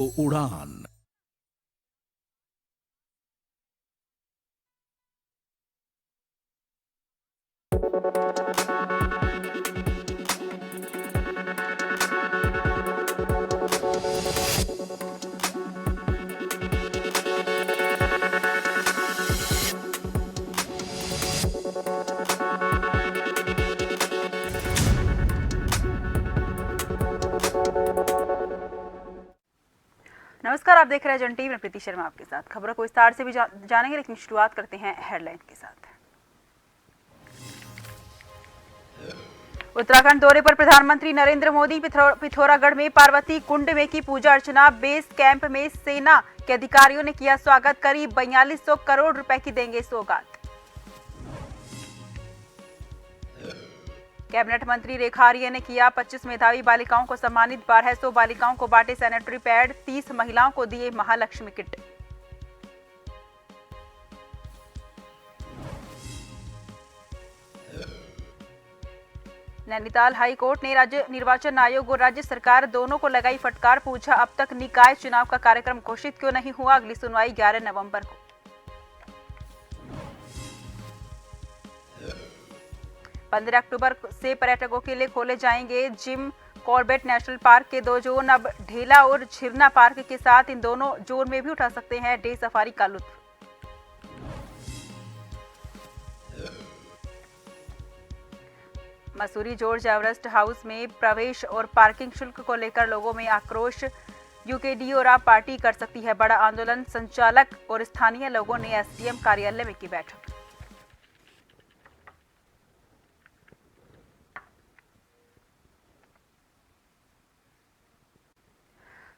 उड़ान। नमस्कार, आप देख रहे हैं जन टीवी में प्रीति शर्मा आपके साथ। खबरों को विस्तार से भी जानेंगे, लेकिन शुरुआत करते हैं हेडलाइन के साथ। उत्तराखंड दौरे पर प्रधानमंत्री नरेंद्र मोदी पिथौरागढ़ में पार्वती कुंड में की पूजा अर्चना। बेस कैंप में सेना के अधिकारियों ने किया स्वागत। करीब 4200 करोड़ रुपए की देंगे सौगात। कैबिनेट मंत्री रेखा आर्य ने किया 25 मेधावी बालिकाओं को सम्मानित। 1200 बालिकाओं को बांटे सैनिटरी पैड। 30 महिलाओं को दिए Mahalakshmi kit. Nainital high court ने राज्य निर्वाचन आयोग और राज्य सरकार दोनों को लगाई फटकार। पूछा, अब तक निकाय चुनाव का कार्यक्रम घोषित क्यों नहीं हुआ। अगली सुनवाई 11 नवंबर को। पंद्रह अक्टूबर से पर्यटकों के लिए खोले जाएंगे जिम कॉर्बेट नेशनल पार्क के 2 जोन। अब ढेला और झिरना पार्क के साथ इन दोनों जोन में भी उठा सकते हैं डे सफारी का लुत्फ। मसूरी जॉर्ज एवरेस्ट हाउस में प्रवेश और पार्किंग शुल्क को लेकर लोगों में आक्रोश। यूकेडी और आप पार्टी कर सकती है बड़ा आंदोलन। संचालक और स्थानीय लोगों ने एसडीएम कार्यालय में की बैठक।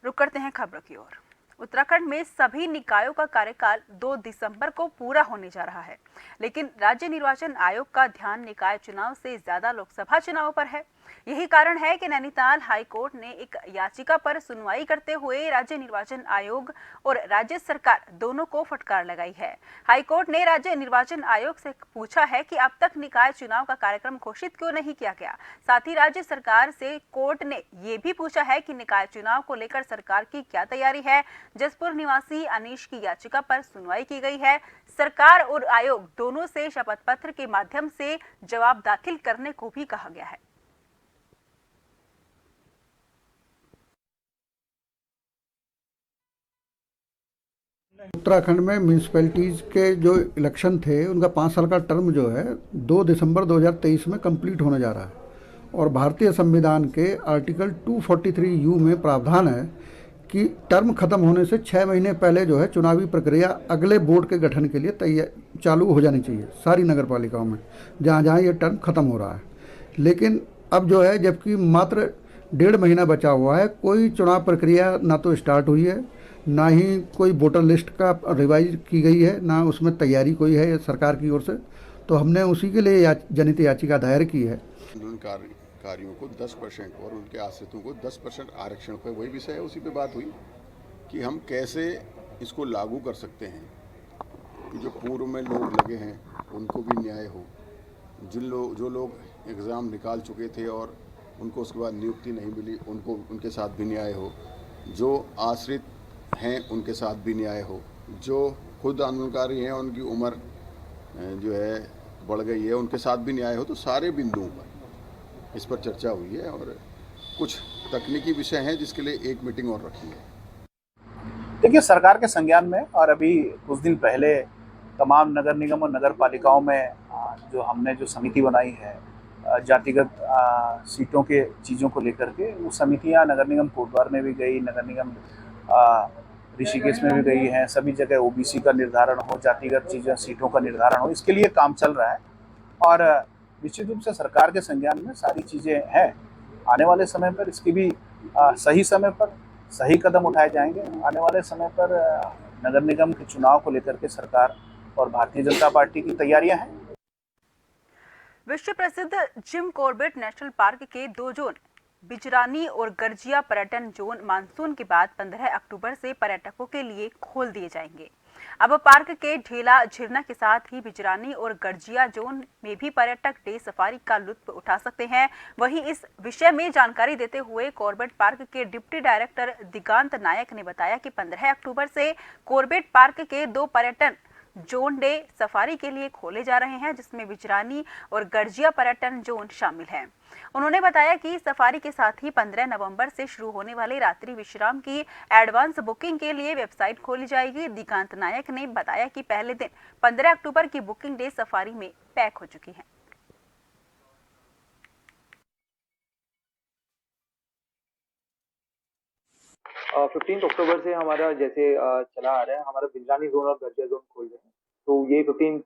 रुक करते हैं खबरों की ओर। उत्तराखंड में सभी निकायों का कार्यकाल 2 दिसंबर को पूरा होने जा रहा है, लेकिन राज्य निर्वाचन आयोग का ध्यान निकाय चुनाव से ज्यादा लोकसभा चुनाव पर है। यही कारण है कि नैनीताल हाई कोर्ट ने एक याचिका पर सुनवाई करते हुए राज्य निर्वाचन आयोग और राज्य सरकार दोनों को फटकार लगाई है। हाई कोर्ट ने राज्य निर्वाचन आयोग से पूछा है कि अब तक निकाय चुनाव का कार्यक्रम घोषित क्यों नहीं किया गया। साथ ही राज्य सरकार से कोर्ट ने ये भी पूछा है कि निकाय चुनाव को लेकर सरकार की क्या तैयारी है। जसपुर निवासी अनीश की याचिका पर सुनवाई की गई है। सरकार और आयोग दोनों से शपथ पत्र के माध्यम से जवाब दाखिल करने को भी कहा गया है। उत्तराखंड में म्यूनिसिपैलिटीज़ के जो इलेक्शन थे उनका 5 साल का टर्म जो है 2 दिसंबर 2023 में कंप्लीट होने जा रहा है और भारतीय संविधान के आर्टिकल 243 यू में प्रावधान है कि टर्म खत्म होने से 6 महीने पहले जो है चुनावी प्रक्रिया अगले बोर्ड के गठन के लिए तैयार चालू हो जानी चाहिए सारी नगर पालिकाओं में जहाँ जहाँ ये टर्म खत्म हो रहा है। लेकिन अब जो है जबकि मात्र 1.5 महीना बचा हुआ है, कोई चुनाव प्रक्रिया ना तो स्टार्ट हुई है, ना ही कोई वोटर लिस्ट का रिवाइज की गई है, ना उसमें तैयारी कोई है सरकार की ओर से। तो हमने उसी के लिए जनहित याचिका दायर की है। कार्यों को 10% और उनके आश्रितों को 10% आरक्षण पर वही विषय है, उसी पे बात हुई कि हम कैसे इसको लागू कर सकते हैं कि जो पूर्व में लोग लगे हैं उनको भी न्याय हो। जो लोग एग्ज़ाम निकाल चुके थे और उनको उसके बाद नियुक्ति नहीं मिली उनको उनके साथ भी न्याय हो। जो आश्रित हैं उनके साथ भी न्याय हो। जो खुद आंदोलनकारी हैं उनकी उम्र जो है बढ़ गई है उनके साथ भी न्याय हो। तो सारे बिंदुओं पर इस पर चर्चा हुई है और कुछ तकनीकी विषय हैं जिसके लिए एक मीटिंग और रखी है। देखिए, सरकार के संज्ञान में और अभी कुछ दिन पहले तमाम नगर निगम और नगर पालिकाओं में जो हमने जो समिति बनाई है जातिगत सीटों के चीज़ों को लेकर के, वो समितियां नगर निगम कोटद्वार में भी गई, नगर निगम ऋषिकेश में भी गई हैं। सभी जगह ओबीसी का निर्धारण हो, जातिगत चीज़ें सीटों का निर्धारण हो, इसके लिए काम चल रहा है और निश्चित रूप से सरकार के संज्ञान में सारी चीज़ें हैं। आने वाले समय पर इसकी भी सही समय पर सही कदम उठाए जाएंगे। आने वाले समय पर नगर निगम के चुनाव को लेकर के सरकार और भारतीय जनता पार्टी की तैयारियां हैं। विश्व प्रसिद्ध जिम कॉर्बेट नेशनल पार्क के 2 जोन बिजरानी और गर्जिया पर्यटन जोन मानसून के बाद 15 अक्टूबर से पर्यटकों के लिए खोल दिए जाएंगे। अब पार्क के ढेला झिरना के साथ ही बिजरानी और गरजिया जोन में भी पर्यटक डे सफारी का लुत्फ उठा सकते हैं। वहीं इस विषय में जानकारी देते हुए कॉर्बेट पार्क के डिप्टी डायरेक्टर दिगांत नायक ने बताया कि 15 अक्टूबर से कॉर्बेट पार्क के 2 पर्यटन जोन डे सफारी के लिए खोले जा रहे हैं, जिसमें बिजरानी और गरजिया पर्यटन जोन शामिल है। उन्होंने बताया कि सफारी के साथ ही 15 नवंबर से शुरू होने वाले रात्रि विश्राम की एडवांस बुकिंग के लिए वेबसाइट खोली जाएगी। दिगांत नायक ने बताया कि पहले दिन 15 अक्टूबर की बुकिंग डे सफारी में पैक हो चुकी है। 15 अक्टूबर से हमारा जैसे चला आ रहा है, हमारा बिजरानी जोन और गरजिया जोन खोल रहे हैं, तो ये 15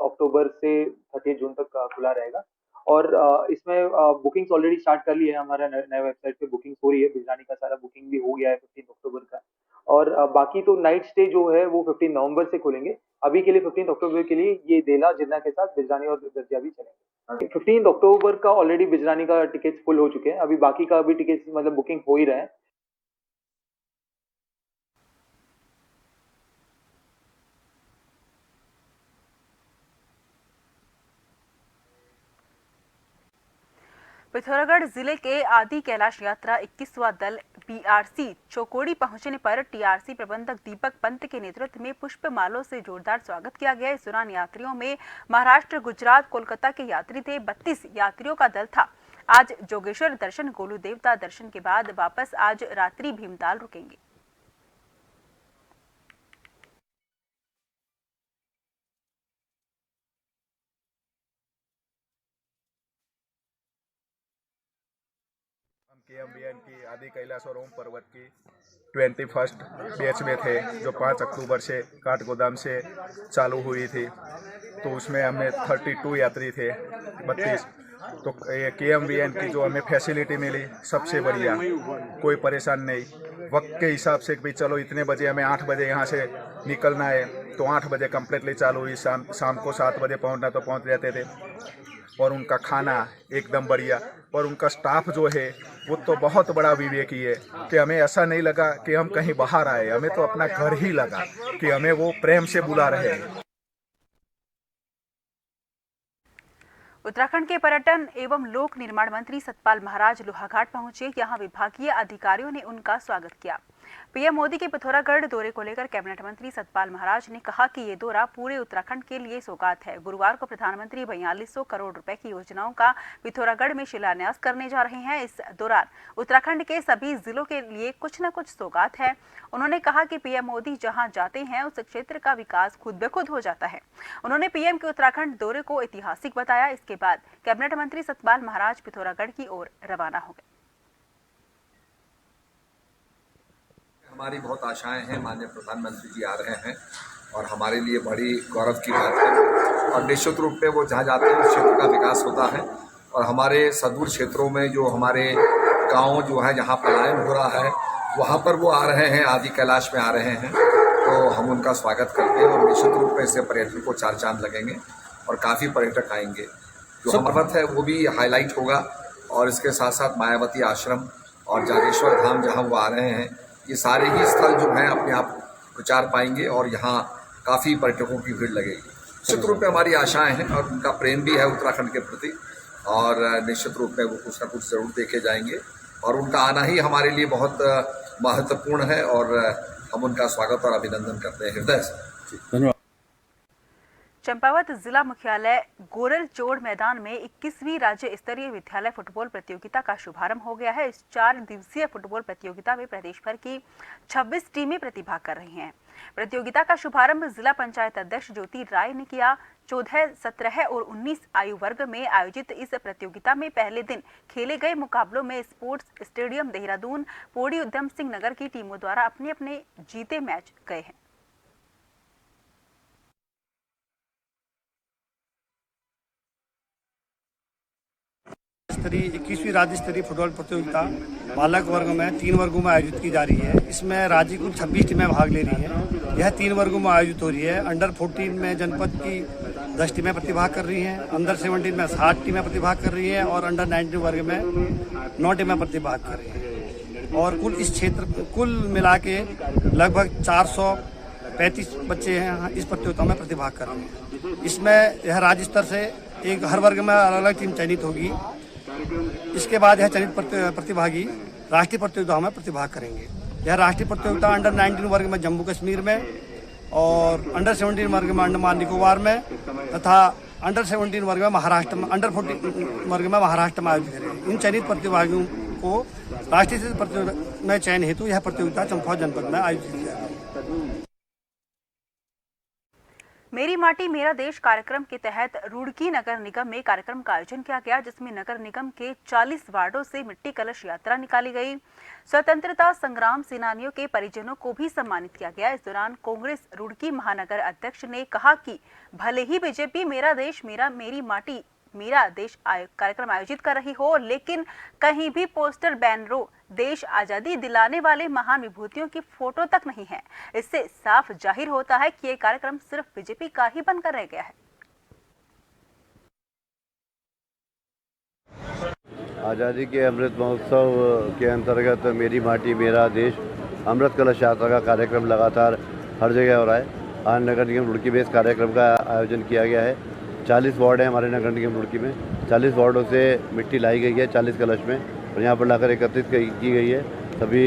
अक्टूबर से 30 जून तक खुला रहेगा। और इसमें बुकिंग्स ऑलरेडी स्टार्ट कर ली है, हमारा नए वेबसाइट पे बुकिंग्स हो रही है, बिजरानी का सारा बुकिंग भी हो गया है 15 अक्टूबर का। और बाकी तो नाइट स्टे जो है वो 15 नवंबर से खुलेंगे। अभी के लिए 15 अक्टूबर के लिए ये ढेला झिरना के साथ बिजरानी और गरजिया भी चलेंगे। 15 अक्टूबर का ऑलरेडी बिजरानी का टिकट्स फुल हो चुके हैं, अभी बाकी का अभी टिकट्स मतलब बुकिंग हो ही रहे हैं। पिथौरागढ़ जिले के आदि कैलाश यात्रा 21वां दल बीआरसी चौकोड़ी पहुंचने पर टीआरसी प्रबंधक दीपक पंत के नेतृत्व में पुष्प मालों से जोरदार स्वागत किया गया। इस दौरान यात्रियों में महाराष्ट्र, गुजरात, कोलकाता के यात्री थे। 32 यात्रियों का दल था। आज जोगेश्वर दर्शन, गोलू देवता दर्शन के बाद वापस आज रात्रि भीमताल रुकेंगे। KMBN की आदि कैलाश और ओम पर्वत की 21st बैच में थे, जो 5 अक्टूबर से काठगोदाम से चालू हुई थी। तो उसमें हमें 32 यात्री थे, 32। तो ये KMBN की जो हमें फैसिलिटी मिली सबसे बढ़िया, कोई परेशान नहीं। वक्त के हिसाब से भी चलो इतने बजे हमें 8 बजे यहाँ से निकलना है, तो 8 बजे कम्प्लीटली चालू हुई। शाम को 7 बजे पहुँचना तो पहुँच जाते थे। और उनका खाना एकदम बढ़िया, और उनका स्टाफ जो है वो तो बहुत बड़ा विवेकी है कि हमें ऐसा नहीं लगा कि हम कहीं बाहर आए, हमें तो अपना घर ही लगा कि हमें वो प्रेम से बुला रहे हैं। उत्तराखंड के पर्यटन एवं लोक निर्माण मंत्री सतपाल महाराज लोहाघाट पहुंचे। यहां विभागीय अधिकारियों ने उनका स्वागत किया। पीएम मोदी के पिथौरागढ़ दौरे को लेकर कैबिनेट मंत्री सतपाल महाराज ने कहा कि ये दौरा पूरे उत्तराखंड के लिए सौगात है। गुरुवार को प्रधानमंत्री 4200 करोड़ रुपए की योजनाओं का पिथौरागढ़ में शिलान्यास करने जा रहे हैं। इस दौरान उत्तराखंड के सभी जिलों के लिए कुछ न कुछ सौगात है। उन्होंने कहा कि पीएम मोदी जहां जाते हैं उस क्षेत्र का विकास खुद ब खुद हो जाता है। उन्होंने पीएम के उत्तराखंड दौरे को ऐतिहासिक बताया। इसके बाद कैबिनेट मंत्री सतपाल महाराज पिथौरागढ़ की ओर रवाना हो गए। हमारी बहुत आशाएं हैं, माननीय प्रधानमंत्री जी आ रहे हैं और हमारे लिए बड़ी गौरव की बात है। और निश्चित रूप में वो जहाँ जाते हैं उस क्षेत्र का विकास होता है। और हमारे सुदूर क्षेत्रों में जो हमारे गांव जो है जहाँ पलायन हो रहा है, वहाँ पर वो आ रहे हैं, आदि कैलाश में आ रहे हैं, तो हम उनका स्वागत करते हैं। और निश्चित रूप में इससे पर्यटन को 4 चांद लगेंगे और काफ़ी पर्यटक आएंगे। जो पर्वत है वो भी हाईलाइट होगा। और इसके साथ साथ मायावती आश्रम और जागेश्वर धाम जहाँ वो आ रहे हैं, ये सारे ही स्थल जो हैं अपने आप प्रचार पाएंगे और यहाँ काफ़ी पर्यटकों की भीड़ लगेगी। निश्चित रूप में हमारी आशाएं हैं और उनका प्रेम भी है उत्तराखंड के प्रति, और निश्चित रूप में वो कुछ ना कुछ जरूर देखे जाएंगे। और उनका आना ही हमारे लिए बहुत महत्वपूर्ण है और हम उनका स्वागत और अभिनंदन करते हैं हृदय से। धन्यवाद। चंपावत जिला मुख्यालय गोरल चोड़ मैदान में 21वीं राज्य स्तरीय विद्यालय फुटबॉल प्रतियोगिता का शुभारंभ हो गया है। इस 4 दिवसीय फुटबॉल प्रतियोगिता में प्रदेश भर की 26 टीमें प्रतिभाग कर रही हैं। प्रतियोगिता का शुभारंभ जिला पंचायत अध्यक्ष ज्योति राय ने किया। 14, 17 और 19 आयु वर्ग में आयोजित इस प्रतियोगिता में पहले दिन खेले गए मुकाबलों में स्पोर्ट्स स्टेडियम देहरादून, पौड़ी उधम सिंह नगर की टीमों द्वारा अपने अपने जीते मैच गए हैं। स्तरीय 21वीं राज्य स्तरीय फुटबॉल प्रतियोगिता बालक वर्ग में 3 वर्गों में आयोजित की जा रही है। इसमें राज्य कुल 26 टीमें भाग ले रही हैं। यह 3 वर्गों में आयोजित हो रही है। अंडर 14 में जनपद की 10 टीमें प्रतिभाग कर रही हैं, अंडर 17 में 60 टीमें प्रतिभाग कर रही हैं और अंडर 19 वर्ग में 9 टीमें प्रतिभाग कर रही हैं। और कुल इस क्षेत्र कुल मिला के लगभग 400 35 बच्चे हैं इस प्रतियोगिता में प्रतिभाग कर रहे हैं। इसमें यह राज्य स्तर से एक हर वर्ग में अलग अलग टीम चयनित होगी। इसके बाद यह चयनित प्रतिभागी राष्ट्रीय प्रतियोगिता में प्रतिभाग करेंगे। यह राष्ट्रीय प्रतियोगिता अंडर 19 वर्ग में जम्मू कश्मीर में और अंडर 17 वर्ग में अंडमान निकोबार में तथा अंडर 17 वर्ग में महाराष्ट्र में, अंडर 14 वर्ग में महाराष्ट्र में आयोजित करेंगे। इन चयनित प्रतिभागियों को राष्ट्रीय स्तर प्रतियोगिता में चयन हेतु यह प्रतियोगिता चंपावत जनपद में आयोजित की जाएगी। मेरी माटी मेरा देश कार्यक्रम के तहत रुड़की नगर निगम में कार्यक्रम का आयोजन किया गया, जिसमें नगर निगम के 40 वार्डों से मिट्टी कलश यात्रा निकाली गई। स्वतंत्रता संग्राम सेनानियों के परिजनों को भी सम्मानित किया गया। इस दौरान कांग्रेस रुड़की महानगर अध्यक्ष ने कहा कि भले ही बीजेपी मेरा देश मेरी माटी मेरा देश कार्यक्रम आयोजित कर रही हो, लेकिन कहीं भी पोस्टर बैनरों देश आजादी दिलाने वाले महान विभूतियों की फोटो तक नहीं है। इससे साफ जाहिर होता है कि ये कार्यक्रम सिर्फ बीजेपी का ही बनकर रह गया है। आज़ादी के अमृत महोत्सव के अंतर्गत मेरी माटी मेरा देश अमृत कलश यात्रा का कार्यक्रम लगातार हर जगह हो रहा है। आज नगर निगम रुड़की में इस कार्यक्रम का आयोजन किया गया है। 40 वार्ड हैं हमारे नगर निगम रुड़की में। 40 वार्डों से मिट्टी लाई गई है 40 कलश में और यहाँ पर लाकर एकत्रित की गई है। सभी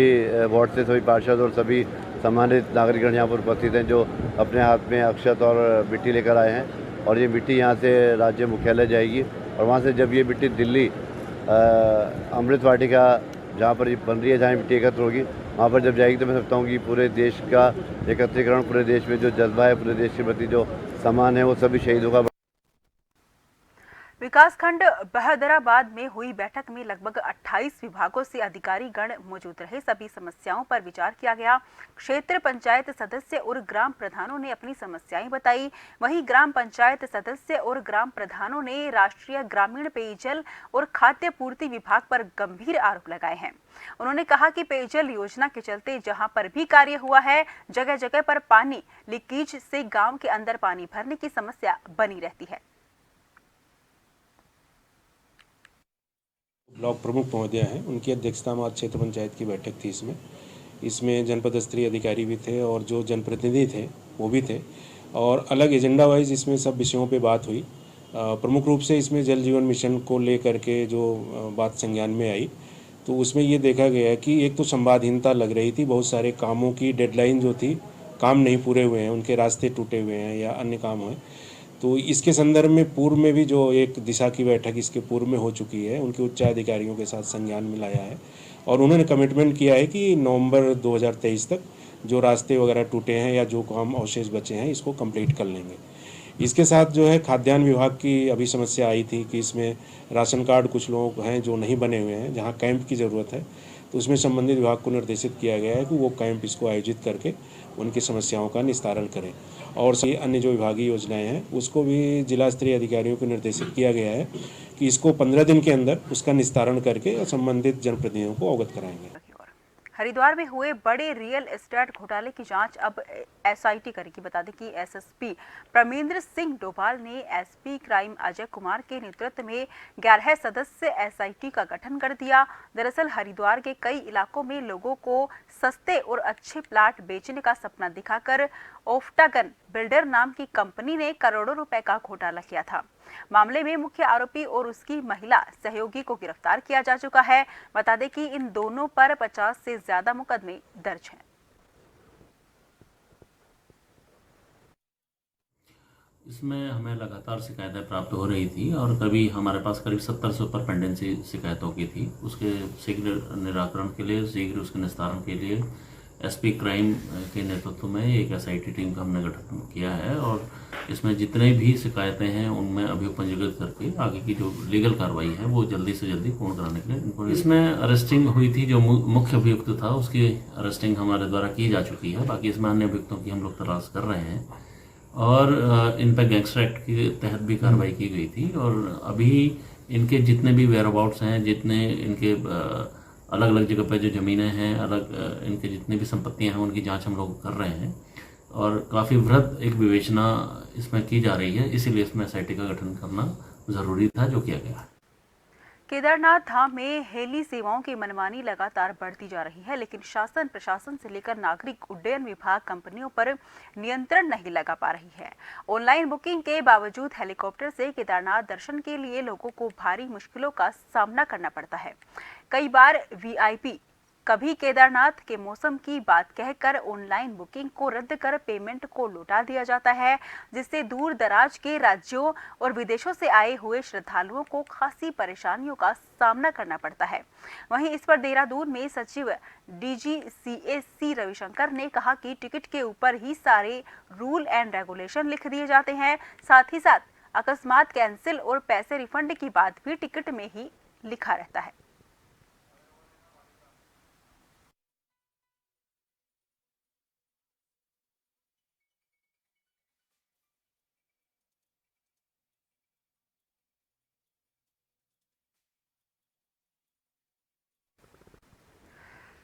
वार्ड से सभी पार्षद और सभी सम्मानित नागरिकगण यहाँ पर उपस्थित हैं जो अपने हाथ में अक्षत और मिट्टी लेकर आए हैं और ये मिट्टी यहाँ से राज्य मुख्यालय जाएगी और वहाँ से जब ये मिट्टी दिल्ली अमृत वाटिका जहाँ पर बन रही है, जहाँ मिट्टी एकत्र होगी, वहाँ पर जब जाएगी तो मैं समझता हूँ कि पूरे देश का एकत्रीकरण, पूरे देश में जो जज्बा है, पूरे देश के प्रति जो सम्मान है, वो सभी शहीदों का। विकासखंड बहादुराबाद में हुई बैठक में लगभग 28 विभागों से अधिकारी गण मौजूद रहे। सभी समस्याओं पर विचार किया गया। क्षेत्र पंचायत सदस्य और ग्राम प्रधानों ने अपनी समस्याएं बताई। वहीं ग्राम पंचायत सदस्य और ग्राम प्रधानों ने राष्ट्रीय ग्रामीण पेयजल और खाद्य पूर्ति विभाग पर गंभीर आरोप लगाए हैं। उन्होंने कहा कि पेयजल योजना के चलते जहां पर भी कार्य हुआ है, जगह जगह पर पानी लीकेज से गाँव के अंदर पानी भरने की समस्या बनी रहती है। ब्लॉक प्रमुख महोदय हैं, उनकी अध्यक्षता में आज क्षेत्र पंचायत की बैठक थी। इसमें जनपद स्तरीय अधिकारी भी थे और जो जनप्रतिनिधि थे वो भी थे और अलग एजेंडा वाइज इसमें सब विषयों पे बात हुई। प्रमुख रूप से इसमें जल जीवन मिशन को लेकर के जो बात संज्ञान में आई तो उसमें ये देखा गया कि एक तो संवादहीनता लग रही थी। बहुत सारे कामों की डेडलाइन जो थी, काम नहीं पूरे हुए हैं, उनके रास्ते टूटे हुए हैं या अन्य काम हुए। तो इसके संदर्भ में पूर्व में भी जो एक दिशा की बैठक इसके पूर्व में हो चुकी है, उनके उच्च अधिकारियों के साथ संज्ञान में लाया है और उन्होंने कमिटमेंट किया है कि नवंबर 2023 तक जो रास्ते वगैरह टूटे हैं या जो काम अवशेष बचे हैं इसको कंप्लीट कर लेंगे। इसके साथ जो है खाद्यान्न विभाग की अभी समस्या आई थी कि इसमें राशन कार्ड कुछ लोग हैं जो नहीं बने हुए हैं, जहाँ कैंप की ज़रूरत है, तो उसमें संबंधित विभाग को निर्देशित किया गया है कि वो कैंप इसको आयोजित करके उनकी समस्याओं का निस्तारण करें। और सभी अन्य जो विभागीय योजनाएं हैं उसको भी जिला स्तरीय अधिकारियों को निर्देशित किया गया है कि इसको 15 दिन के अंदर उसका निस्तारण करके संबंधित जनप्रतिनिधियों को अवगत कराएंगे। हरिद्वार में हुए बड़े रियल एस्टेट घोटाले की जांच अब एसआईटी करेगी। बता दें कि एसएसपी प्रमेंद्र सिंह डोभाल ने एसपी क्राइम अजय कुमार के नेतृत्व में 11 सदस्य एसआईटी का गठन कर दिया। दरअसल हरिद्वार के कई इलाकों में लोगों को सस्ते और अच्छे प्लाट बेचने का सपना दिखाकर ओफ्टागन बिल्डर नाम की कंपनी ने करोड़ों रुपए का घोटाला किया था। मामले में मुख्य आरोपी और उसकी महिला सहयोगी को गिरफ्तार किया जा चुका है। बता दें कि इन दोनों पर 50 से ज्यादा मुकदमे दर्ज हैं। इसमें हमें लगातार शिकायतें प्राप्त हो रही थी और कभी हमारे पास करीब 70 से ऊपर पेंडेंसी शिकायतों की थी। उसके शीघ्र निराकरण के लिए, शीघ्र उसके निस्तारण के लिए एसपी क्राइम के नेतृत्व में एक एसआईटी टीम का हमने गठन किया है और इसमें जितने भी शिकायतें हैं उनमें अभियोग पंजीकृत करके आगे की जो लीगल कार्रवाई है वो जल्दी से जल्दी पूर्ण कराने के लिए इसमें अरेस्टिंग हुई थी। जो मुख्य अभियुक्त था उसकी अरेस्टिंग हमारे द्वारा की जा चुकी है। बाकी इसमें अन्य अभियुक्तों की हम लोग तलाश कर रहे हैं और इन पर गैंगस्टर एक्ट के तहत भी कार्रवाई की गई थी और अभी इनके जितने भी वेयर अबाउट्स हैं, जितने इनके अलग अलग जगह पर जो ज़मीनें हैं, अलग इनके जितनी भी संपत्तियां हैं उनकी जांच हम लोग कर रहे हैं और काफ़ी वृहद एक विवेचना इसमें की जा रही है। इसीलिए इसमें एसआईटी का गठन करना ज़रूरी था, जो किया गया है। केदारनाथ धाम में हेली सेवाओं की मनमानी लगातार बढ़ती जा रही है, लेकिन शासन प्रशासन से लेकर नागरिक उड्डयन विभाग कंपनियों पर नियंत्रण नहीं लगा पा रही है। ऑनलाइन बुकिंग के बावजूद हेलीकॉप्टर से केदारनाथ दर्शन के लिए लोगों को भारी मुश्किलों का सामना करना पड़ता है। कई बार वीआईपी कभी केदारनाथ के मौसम की बात कहकर ऑनलाइन बुकिंग को रद्द कर पेमेंट को लौटा दिया जाता है, जिससे दूर दराज के राज्यों और विदेशों से आए हुए श्रद्धालुओं को खासी परेशानियों का सामना करना पड़ता है। वहीं इस पर देहरादून में सचिव DGCA रविशंकर ने कहा कि टिकट के ऊपर ही सारे रूल एंड रेगुलेशन लिख दिए जाते हैं। साथ ही साथ अकस्मात कैंसिल और पैसे रिफंड की बात भी टिकट में ही लिखा रहता है।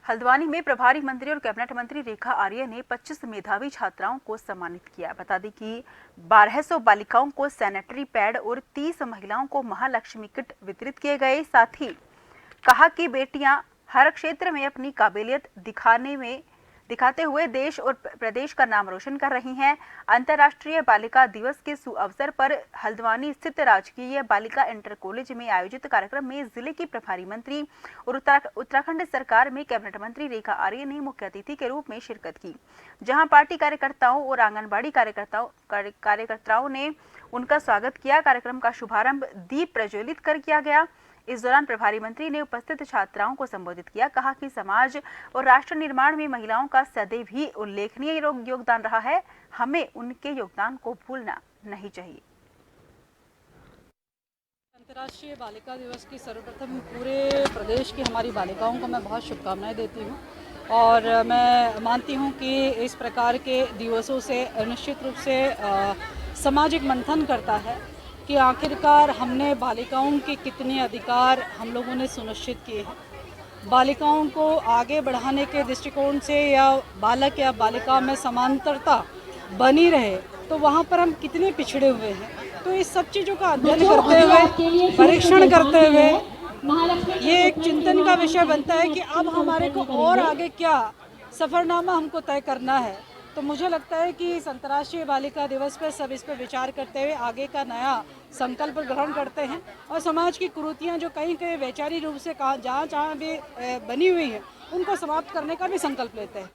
हल्द्वानी में प्रभारी मंत्री और कैबिनेट मंत्री रेखा आर्य ने 25 मेधावी छात्राओं को सम्मानित किया। बता दें कि 1200 बालिकाओं को सैनिटरी पैड और 30 महिलाओं को महालक्ष्मी किट वितरित किए गए। साथ ही कहा कि बेटियां हर क्षेत्र में अपनी काबिलियत दिखाते हुए देश और प्रदेश का नाम रोशन कर रही हैं। अंतर्राष्ट्रीय बालिका दिवस के सुअवसर पर हल्द्वानी स्थित राजकीय बालिका इंटर कॉलेज में आयोजित कार्यक्रम में जिले की प्रभारी मंत्री और उत्तराखंड सरकार में कैबिनेट मंत्री रेखा आर्य ने मुख्य अतिथि के रूप में शिरकत की, जहां पार्टी कार्यकर्ताओं और आंगनबाड़ी कार्यकर्ताओं ने उनका स्वागत किया। कार्यक्रम का शुभारंभ दीप प्रज्वलित कर किया गया। इस दौरान प्रभारी मंत्री ने उपस्थित छात्राओं को संबोधित किया। कहा कि समाज और राष्ट्र निर्माण में महिलाओं का सदैव ही उल्लेखनीय योगदान रहा है। हमें उनके योगदान को भूलना नहीं चाहिए। अंतर्राष्ट्रीय बालिका दिवस की सर्वप्रथम पूरे प्रदेश की हमारी बालिकाओं को मैं बहुत शुभकामनाएं देती हूं और मैं मानती हूं कि इस प्रकार के दिवसों से निश्चित रूप से सामाजिक मंथन करता है कि आखिरकार हमने बालिकाओं के कितने अधिकार हम लोगों ने सुनिश्चित किए हैं। बालिकाओं को आगे बढ़ाने के दृष्टिकोण से या बालक या बालिका में समांतरता बनी रहे तो वहाँ पर हम कितने पिछड़े हुए हैं। तो इस सब चीज़ों का अध्ययन करते हुए, परीक्षण करते हुए ये एक चिंतन का विषय बनता है कि अब हमारे को और आगे क्या सफ़रनामा हमको तय करना है। तो मुझे लगता है कि इस अंतर्राष्ट्रीय बालिका दिवस पर सब इस पर विचार करते हुए आगे का नया संकल्प ग्रहण करते हैं और समाज की कुरीतियां जो कहीं कहीं वैचारिक रूप से जहाँ भी बनी हुई हैं उनको समाप्त करने का भी संकल्प लेते हैं।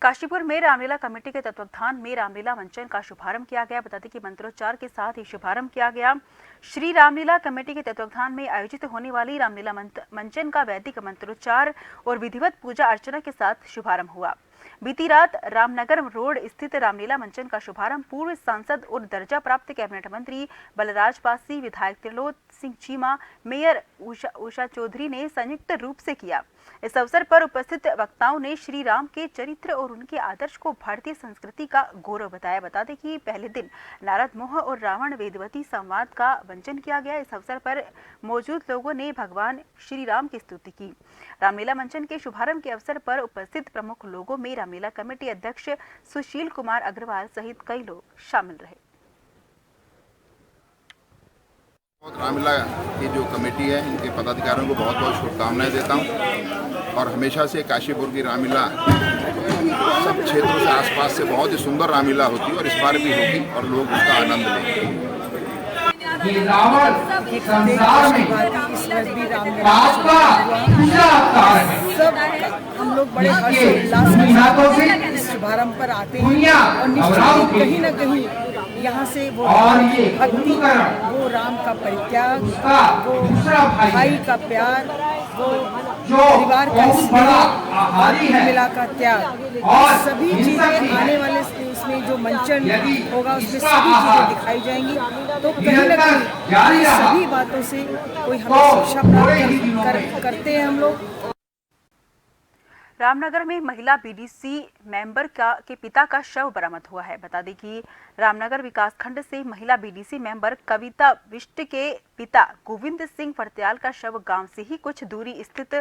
काशीपुर में रामलीला कमेटी के तत्वावधान में रामलीला मंचन का शुभारंभ किया गया। बता दें कि मंत्रोच्चार के साथ ही शुभारंभ किया गया। श्री रामलीला कमेटी के तत्वावधान में आयोजित होने वाली रामलीला मंचन का वैदिक मंत्रोच्चार और विधिवत पूजा अर्चना के साथ शुभारंभ हुआ। बीती रात रामनगर रोड स्थित रामलीला मंचन का शुभारंभ पूर्व सांसद और दर्जा प्राप्त कैबिनेट मंत्री बलराज पासी, विधायक त्रिलोक सिंह चीमा, मेयर उषा चौधरी ने संयुक्त रूप से किया। इस अवसर पर उपस्थित वक्ताओं ने श्री राम के चरित्र और उनके आदर्श को भारतीय संस्कृति का गौरव बताया। बता दें कि पहले दिन नारद मोह और रावण वेदवती संवाद का मंचन किया गया। इस अवसर पर मौजूद लोगों ने भगवान श्री राम की स्तुति की। रामलीला मंचन के शुभारंभ के अवसर पर उपस्थित प्रमुख लोगों में रामलीला कमेटी अध्यक्ष सुशील कुमार अग्रवाल सहित कई लोग शामिल रहे। रामलीला की जो कमेटी है इनके पदाधिकारियों को बहुत बहुत शुभकामनाएं देता हूं और हमेशा से काशीपुर की रामलीला सब क्षेत्रों से आसपास से बहुत ही सुंदर रामलीला होती है और इस बार भी होगी और लोग उसका आनंद लेंगे। सब हम लोग बड़े हर्षोल्लास से इस शुभारंभ पर आते हैं और निश्चित कहीं न कहीं यहाँ से वो भक्ति, वो राम का परित्याग, वो भाई का प्यार, वो परिवार का स्नेह, मिला का त्याग, सभी चीजें आने वाले उसमें जो मंचन होगा उसमें सभी चीजें दिखाई जाएंगी। तो कहीं न कहीं सभी बातों से कोई हमें शिक्षा प्राप्त करते हैं हम लोग। रामनगर में महिला बीडीसी मेंबर के पिता का शव बरामद हुआ है। बता दें कि रामनगर विकासखंड से महिला बीडीसी मेंबर कविता बिष्ट के पिता गोविंद सिंह फरत्याल का शव गांव से ही कुछ दूरी स्थित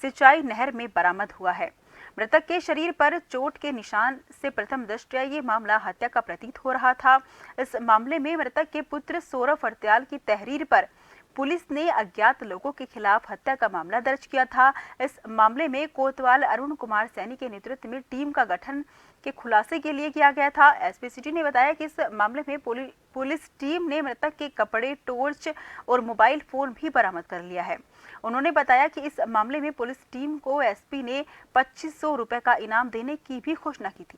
सिंचाई नहर में बरामद हुआ है। मृतक के शरीर पर चोट के निशान से प्रथम दृष्टया ये मामला हत्या का प्रतीत हो रहा था। इस मामले में मृतक के पुत्र सौरभ फरत्याल की तहरीर पर पुलिस ने अज्ञात लोगों के खिलाफ हत्या का मामला दर्ज किया था। इस मामले में कोतवाल अरुण कुमार सैनी के नेतृत्व में टीम का गठन के खुलासे के लिए किया गया था। एसपी सिटी ने बताया कि इस मामले में पुलिस टीम ने मृतक के कपड़े, टॉर्च और मोबाइल फोन भी बरामद कर लिया है। उन्होंने बताया कि इस मामले में पुलिस टीम को एसपी ने 2500 रुपए का इनाम देने की भी घोषणा की थी।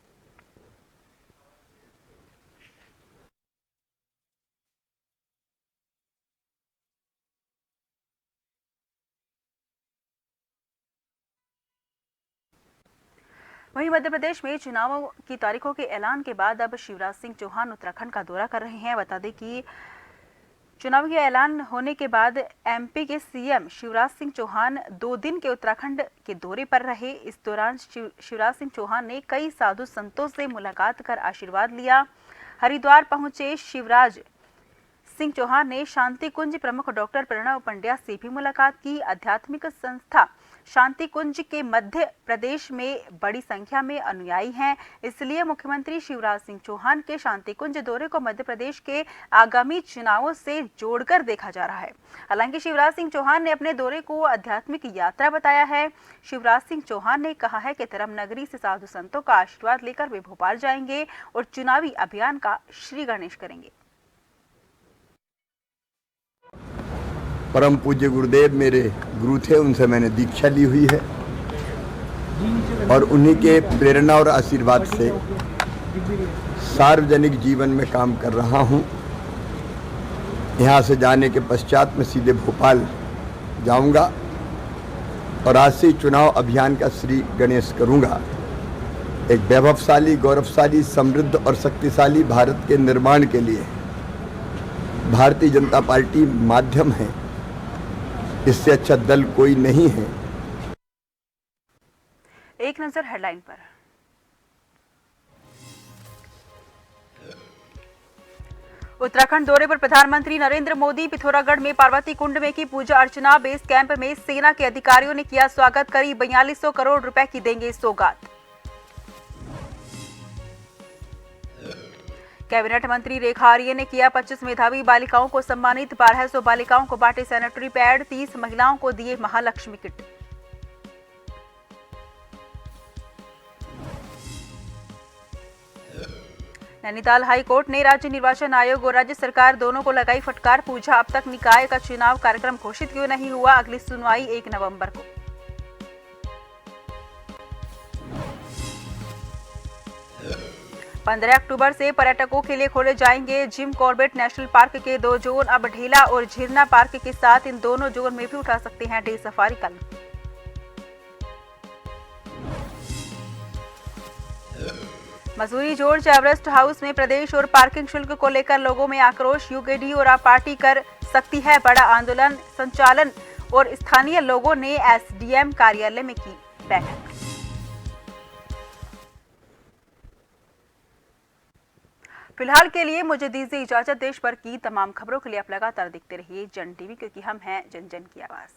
वहीं मध्य प्रदेश में चुनावों की तारीखों के ऐलान के बाद अब शिवराज सिंह चौहान उत्तराखंड का दौरा कर रहे हैं। बता दें कि चुनाव के ऐलान होने के बाद एमपी के सीएम शिवराज सिंह चौहान 2 दिन के उत्तराखंड के दौरे पर रहे। इस दौरान शिवराज सिंह चौहान ने कई साधु संतों से मुलाकात कर आशीर्वाद लिया। हरिद्वार पहुंचे शिवराज सिंह चौहान ने शांति कुंज प्रमुख डॉक्टर प्रणव पंड्या से भी मुलाकात की। आध्यात्मिक संस्था शांति कुंज के मध्य प्रदेश में बड़ी संख्या में अनुयायी हैं, इसलिए मुख्यमंत्री शिवराज सिंह चौहान के शांति कुंज दौरे को मध्य प्रदेश के आगामी चुनावों से जोड़कर देखा जा रहा है। हालांकि शिवराज सिंह चौहान ने अपने दौरे को आध्यात्मिक यात्रा बताया है। शिवराज सिंह चौहान ने कहा है कि धर्म नगरी से साधु संतों का आशीर्वाद लेकर वे भोपाल जाएंगे और चुनावी अभियान का श्री गणेश करेंगे। परम पूज्य गुरुदेव मेरे गुरु थे, उनसे मैंने दीक्षा ली हुई है और उन्हीं के प्रेरणा और आशीर्वाद से सार्वजनिक जीवन में काम कर रहा हूं। यहां से जाने के पश्चात मैं सीधे भोपाल जाऊंगा और आज से चुनाव अभियान का श्री गणेश करूंगा। एक वैभवशाली, गौरवशाली, समृद्ध और शक्तिशाली भारत के निर्माण के लिए भारतीय जनता पार्टी माध्यम है, इससे अच्छा दल कोई नहीं है। एक नजर हेडलाइन पर। उत्तराखंड दौरे पर प्रधानमंत्री नरेंद्र मोदी पिथौरागढ़ में पार्वती कुंड में की पूजा अर्चना। बेस कैंप में सेना के अधिकारियों ने किया स्वागत। करीब 4200 करोड़ रुपए की देंगे सौगात। कैबिनेट मंत्री रेखा आर्य ने किया 25 मेधावी बालिकाओं को सम्मानित। 1200 बालिकाओं को बांटे सैनिटरी पैड, 30 महिलाओं को दिए Mahalakshmi kit. Nainital high court ने राज्य निर्वाचन आयोग और राज्य सरकार दोनों को लगाई फटकार। पूछा, अब तक निकाय का चुनाव कार्यक्रम घोषित क्यों नहीं हुआ? अगली सुनवाई 1 नवंबर को। पंद्रह अक्टूबर से पर्यटकों के लिए खोले जाएंगे जिम कॉर्बेट नेशनल पार्क के 2 जोन। अब ढेला और झिरना पार्क के साथ इन दोनों जोन में भी उठा सकते हैं डे सफारी का लुत्फ। मसूरी जॉर्ज एवरेस्ट हाउस में प्रदेश और पार्किंग शुल्क को लेकर लोगों में आक्रोश। यूकेडी और आप पार्टी कर सकती है बड़ा आंदोलन संचालन और स्थानीय लोगों ने एसडीएम कार्यालय में की बैठक। फिलहाल के लिए मुझे दीजिए इजाजत। देश भर की तमाम खबरों के लिए आप लगातार देखते रहिए जन टीवी, क्योंकि हम हैं जन जन की आवाज।